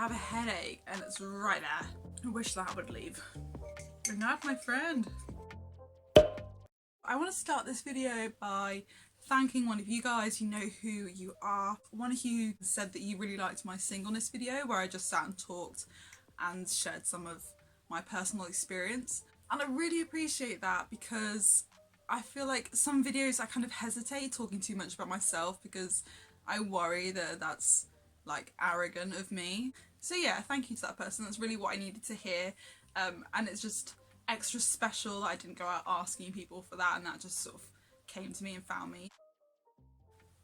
have a headache and it's right there. I wish that would leave. Good night, my friend. I want to start this video by thanking one of you guys. You know who you are. One of you said that you really liked my singleness video where I just sat and talked and shared some of my personal experience, and I really appreciate that because I feel like some videos I kind of hesitate talking too much about myself because I worry that that's like arrogant of me. So yeah, thank you to that person. That's really what I needed to hear, and it's just extra special that I didn't go out asking people for that, and that just sort of came to me and found me.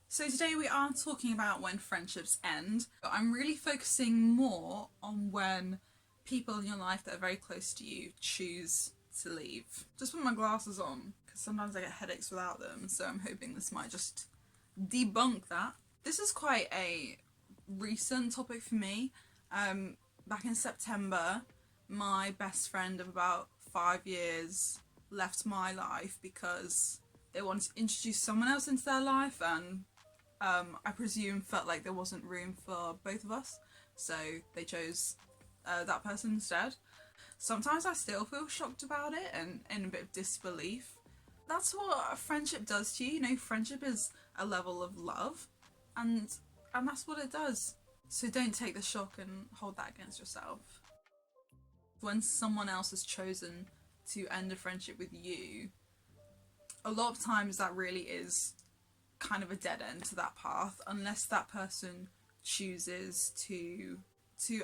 So today we are talking about when friendships end, but I'm really focusing more on when people in your life that are very close to you choose to leave. Just put my glasses on because sometimes I get headaches without them, so I'm hoping this might just debunk that. This is quite a recent topic for me. Back in September, my best friend of about 5 years left my life because they wanted to introduce someone else into their life, and I presume felt like there wasn't room for both of us, so they chose that person instead. Sometimes I still feel shocked about it and in a bit of disbelief. That's what a friendship does to you, you know, friendship is a level of love, and that's what it does. So don't take the shock and hold that against yourself. When someone else has chosen to end a friendship with you, a lot of times that really is kind of a dead end to that path, unless that person chooses to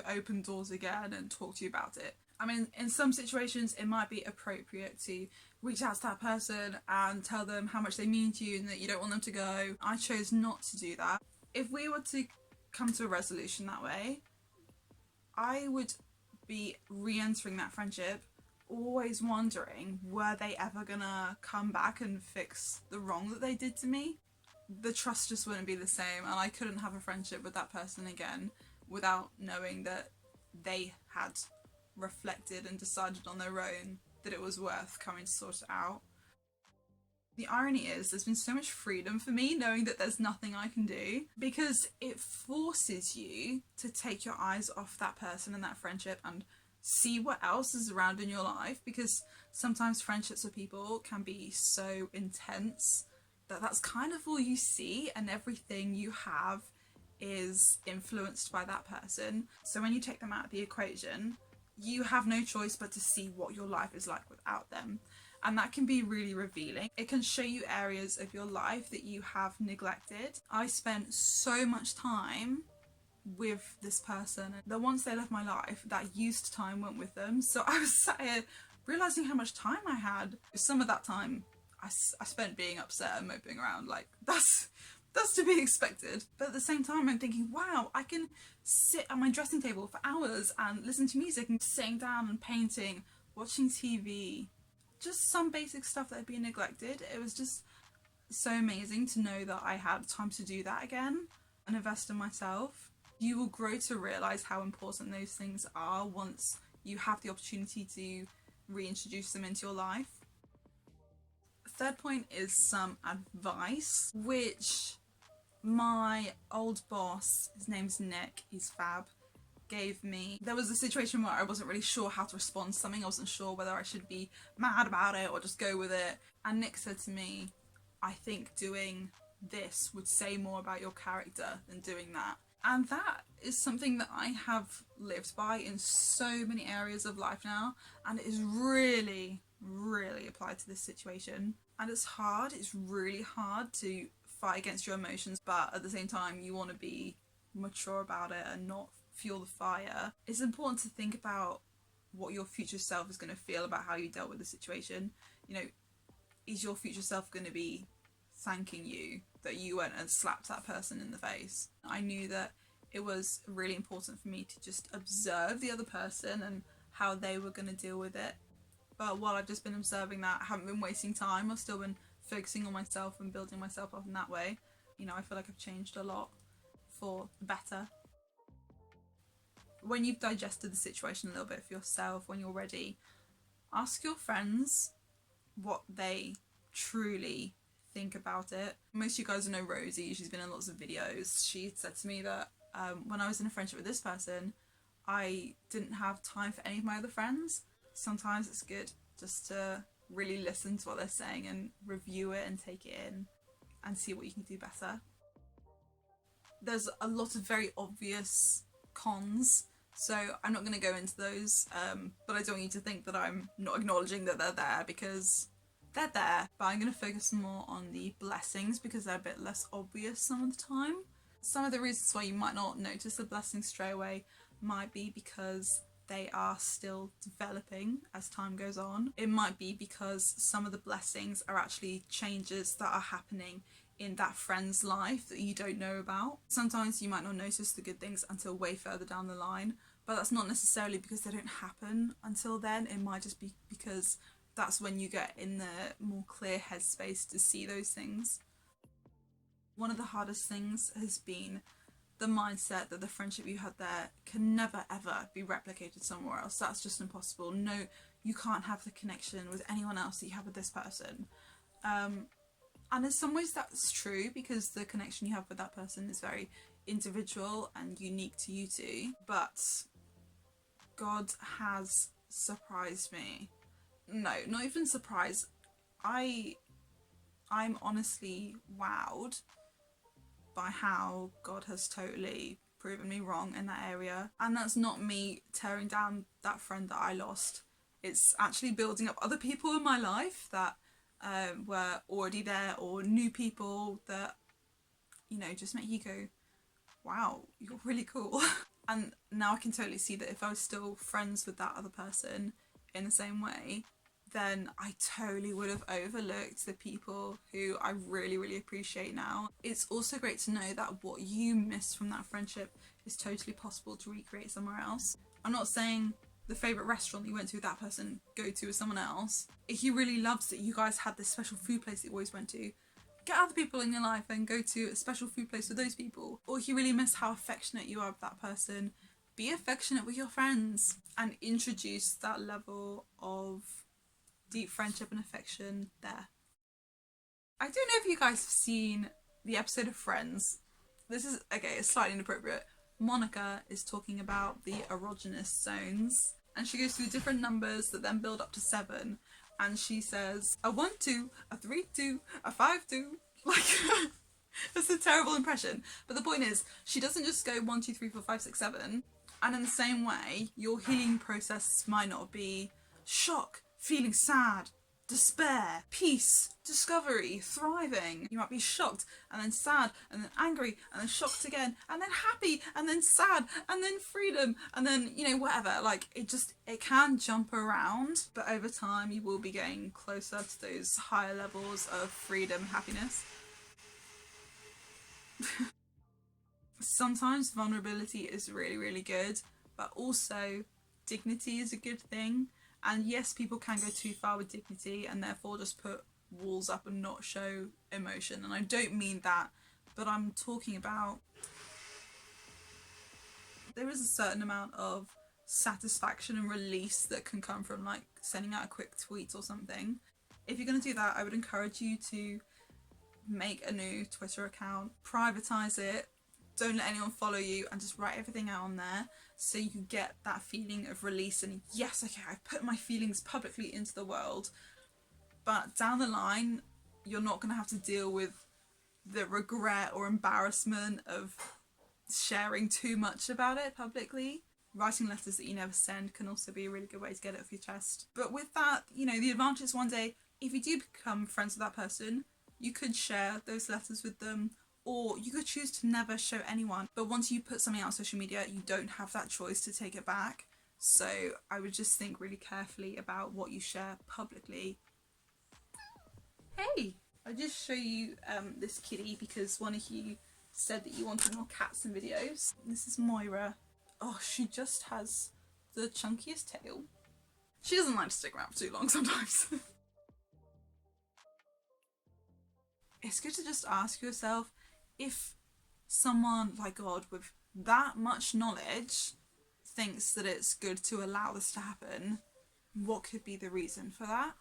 open doors again and talk to you about it. I mean, in some situations it might be appropriate to reach out to that person and tell them how much they mean to you and that you don't want them to go. I chose not to do that. If we were to come to a resolution that way, I would be re-entering that friendship always wondering, were they ever gonna come back and fix the wrong that they did to me? The trust just wouldn't be the same, and I couldn't have a friendship with that person again without knowing that they had reflected and decided on their own that it was worth coming to sort it out. The irony is there's been so much freedom for me knowing that there's nothing I can do, because it forces you to take your eyes off that person and that friendship and see what else is around in your life, because sometimes friendships with people can be so intense that that's kind of all you see, and everything you have is influenced by that person. So when you take them out of the equation, you have no choice but to see what your life is like without them, and that can be really revealing. It can show you areas of your life that you have neglected. I spent so much time with this person, and that once they left my life, that used time went with them. So I was sat here realising how much time I had. Some of that time I spent being upset and moping around, like that's to be expected. But at the same time I'm thinking, wow, I can sit at my dressing table for hours and listen to music and sitting down and painting, watching TV, just some basic stuff that had been neglected. It was just so amazing to know that I had time to do that again and invest in myself. You will grow to realise how important those things are once you have the opportunity to reintroduce them into your life. Third point is some advice, which my old boss, his name's Nick, he's fab, gave me. There was a situation where I wasn't really sure how to respond to something. I wasn't sure whether I should be mad about it or just go with it, and Nick said to me, I think doing this would say more about your character than doing that. And that is something that I have lived by in so many areas of life now, and it is really applied to this situation. And it's hard, it's really hard to fight against your emotions, but at the same time you want to be mature about it and not fuel the fire. It's important to think about what your future self is going to feel about how you dealt with the situation. You know, is your future self going to be thanking you that you went and slapped that person in the face? I knew that it was really important for me to just observe the other person and how they were going to deal with it. But while I've just been observing that, I haven't been wasting time. I've still been focusing on myself and building myself up in that way. You know, I feel like I've changed a lot for the better. When you've digested the situation a little bit for yourself, when you're ready, ask your friends what they truly think about it. Most of you guys know Rosie, she's been in lots of videos. She said to me that when I was in a friendship with this person, I didn't have time for any of my other friends. Sometimes it's good just to really listen to what they're saying and review it and take it in and see what you can do better. There's a lot of very obvious cons, so I'm not going to go into those, but I don't want you to think that I'm not acknowledging that they're there, because they're there. But I'm going to focus more on the blessings because they're a bit less obvious some of the time. Some of the reasons why you might not notice the blessings straight away might be because they are still developing as time goes on. It might be because some of the blessings are actually changes that are happening in that friend's life that you don't know about. Sometimes you might not notice the good things until way further down the line, but that's not necessarily because they don't happen until then. It might just be because that's when you get in the more clear headspace to see those things. One of the hardest things has been the mindset that the friendship you had there can never ever be replicated somewhere else. That's just impossible. No, you can't have the connection with anyone else that you have with this person. And in some ways that's true, because the connection you have with that person is very individual and unique to you two. But God has surprised me. No, not even surprised. I'm honestly wowed by how God has totally proven me wrong in that area. And that's not me tearing down that friend that I lost. It's actually building up other people in my life that were already there, or new people that, you know, just make you go, wow, you're really cool. And now I can totally see that if I was still friends with that other person in the same way, then I totally would have overlooked the people who I really, really appreciate now. It's also great to know that what you missed from that friendship is totally possible to recreate somewhere else. I'm not saying the favourite restaurant that you went to with that person, go to with someone else. If he really loves that you guys had this special food place that you always went to, get other people in your life and go to a special food place with those people. Or if you really miss how affectionate you are with that person, be affectionate with your friends and introduce that level of deep friendship and affection there. I don't know if you guys have seen the episode of Friends. This is, okay, it's slightly inappropriate. Monica is talking about the erogenous zones, and she goes through different numbers that then build up to 7, and she says a 1 2, a 3 2, a 5 2, like that's a terrible impression, but the point is she doesn't just go 1 2 3 4 5 6 7. And in the same way, your healing process might not be shock, feeling sad, despair, peace, discovery, thriving. You might be shocked and then sad and then angry and then shocked again and then happy and then sad and then freedom and then, you know, whatever. Like it can jump around, but over time you will be getting closer to those higher levels of freedom, happiness. Sometimes vulnerability is really, really good, but also dignity is a good thing. And yes, people can go too far with dignity and therefore just put walls up and not show emotion. And I don't mean that, but I'm talking about there is a certain amount of satisfaction and release that can come from like sending out a quick tweet or something. If you're going to do that, I would encourage you to make a new Twitter account, privatize it, don't let anyone follow you, and just write everything out on there so you can get that feeling of release and yes, okay, I've put my feelings publicly into the world. But down the line, you're not going to have to deal with the regret or embarrassment of sharing too much about it publicly. Writing letters that you never send can also be a really good way to get it off your chest. But with that, you know, the advantage is one day, if you do become friends with that person, you could share those letters with them, or you could choose to never show anyone. But once you put something out on social media, you don't have that choice to take it back. So I would just think really carefully about what you share publicly. Hey, I'll just show you this kitty because one of you said that you wanted more cats in videos. This is Moira. Oh, she just has the chunkiest tail. She doesn't like to stick around for too long sometimes. It's good to just ask yourself, if someone like God with that much knowledge thinks that it's good to allow this to happen, what could be the reason for that?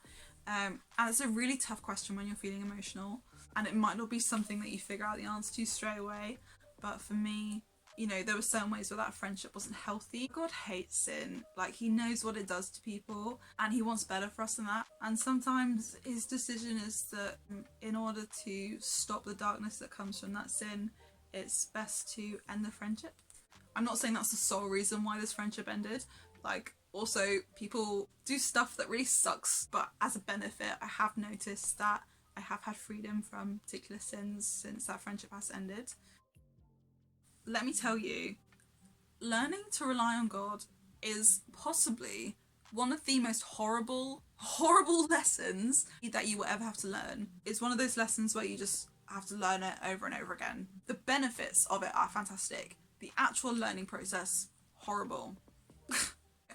And it's a really tough question when you're feeling emotional, and it might not be something that you figure out the answer to straight away, but for me, you know, there were certain ways where that friendship wasn't healthy. God hates sin. Like, he knows what it does to people and he wants better for us than that. And sometimes his decision is that in order to stop the darkness that comes from that sin, it's best to end the friendship. I'm not saying that's the sole reason why this friendship ended. Like, also, people do stuff that really sucks, but as a benefit, I have noticed that I have had freedom from particular sins since that friendship has ended. Let me tell you, learning to rely on God is possibly one of the most horrible lessons that you will ever have to learn. It's one of those lessons where you just have to learn it over and over again. The benefits of it are fantastic. The actual learning process, horrible.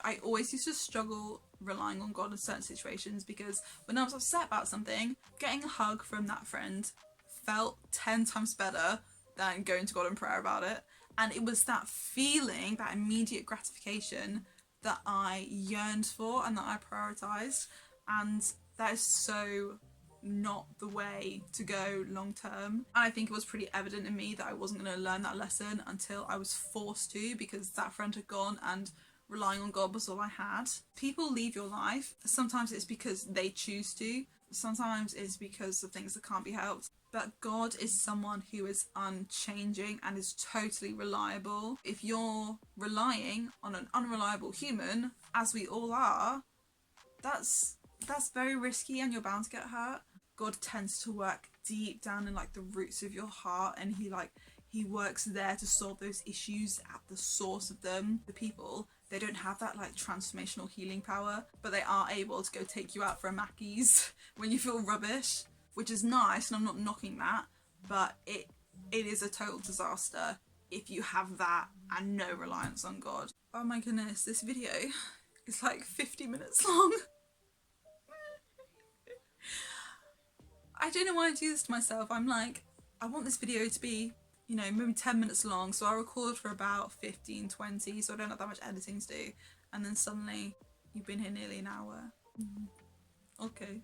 I always used to struggle relying on God in certain situations because when I was upset about something, getting a hug from that friend felt 10 times better than going to God in prayer about it. And it was that feeling, that immediate gratification that I yearned for and that I prioritised. And that is so not the way to go long term. And I think it was pretty evident in me that I wasn't going to learn that lesson until I was forced to, because that friend had gone and relying on God was all I had. People leave your life. Sometimes it's because they choose to. Sometimes it's because of things that can't be helped. But God is someone who is unchanging and is totally reliable. If you're relying on an unreliable human, as we all are, that's very risky and you're bound to get hurt. God tends to work deep down in like the roots of your heart, and he works there to solve those issues at the source of them. The people, they don't have that like transformational healing power, but they are able to go take you out for a Mackey's when you feel rubbish, which is nice, and I'm not knocking that, but it is a total disaster if you have that and no reliance on God. Oh my goodness, this video is like 50 minutes long. I don't know why I do this to myself. I'm like, I want this video to be, you know, maybe 10 minutes long, so I record for about 15, 20, so I don't have that much editing to do, and then suddenly you've been here nearly an hour. Okay.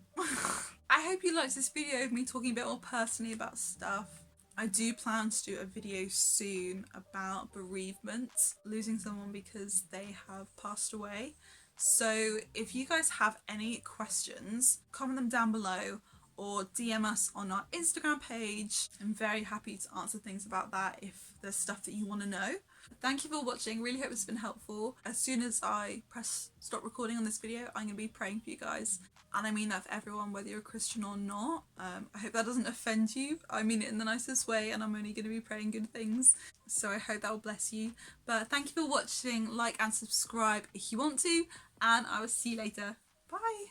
I hope you liked this video of me talking a bit more personally about stuff. I do plan to do a video soon about bereavement, losing someone because they have passed away. So if you guys have any questions, comment them down below or DM us on our Instagram page. I'm very happy to answer things about that if there's stuff that you want to know. Thank you for watching, really hope it's been helpful. As soon as I press stop recording on this video, I'm going to be praying for you guys. And I mean that for everyone, whether you're a Christian or not. I hope that doesn't offend you. I mean it in the nicest way, and I'm only going to be praying good things. So I hope that will bless you. But thank you for watching, like and subscribe if you want to, and I will see you later. Bye!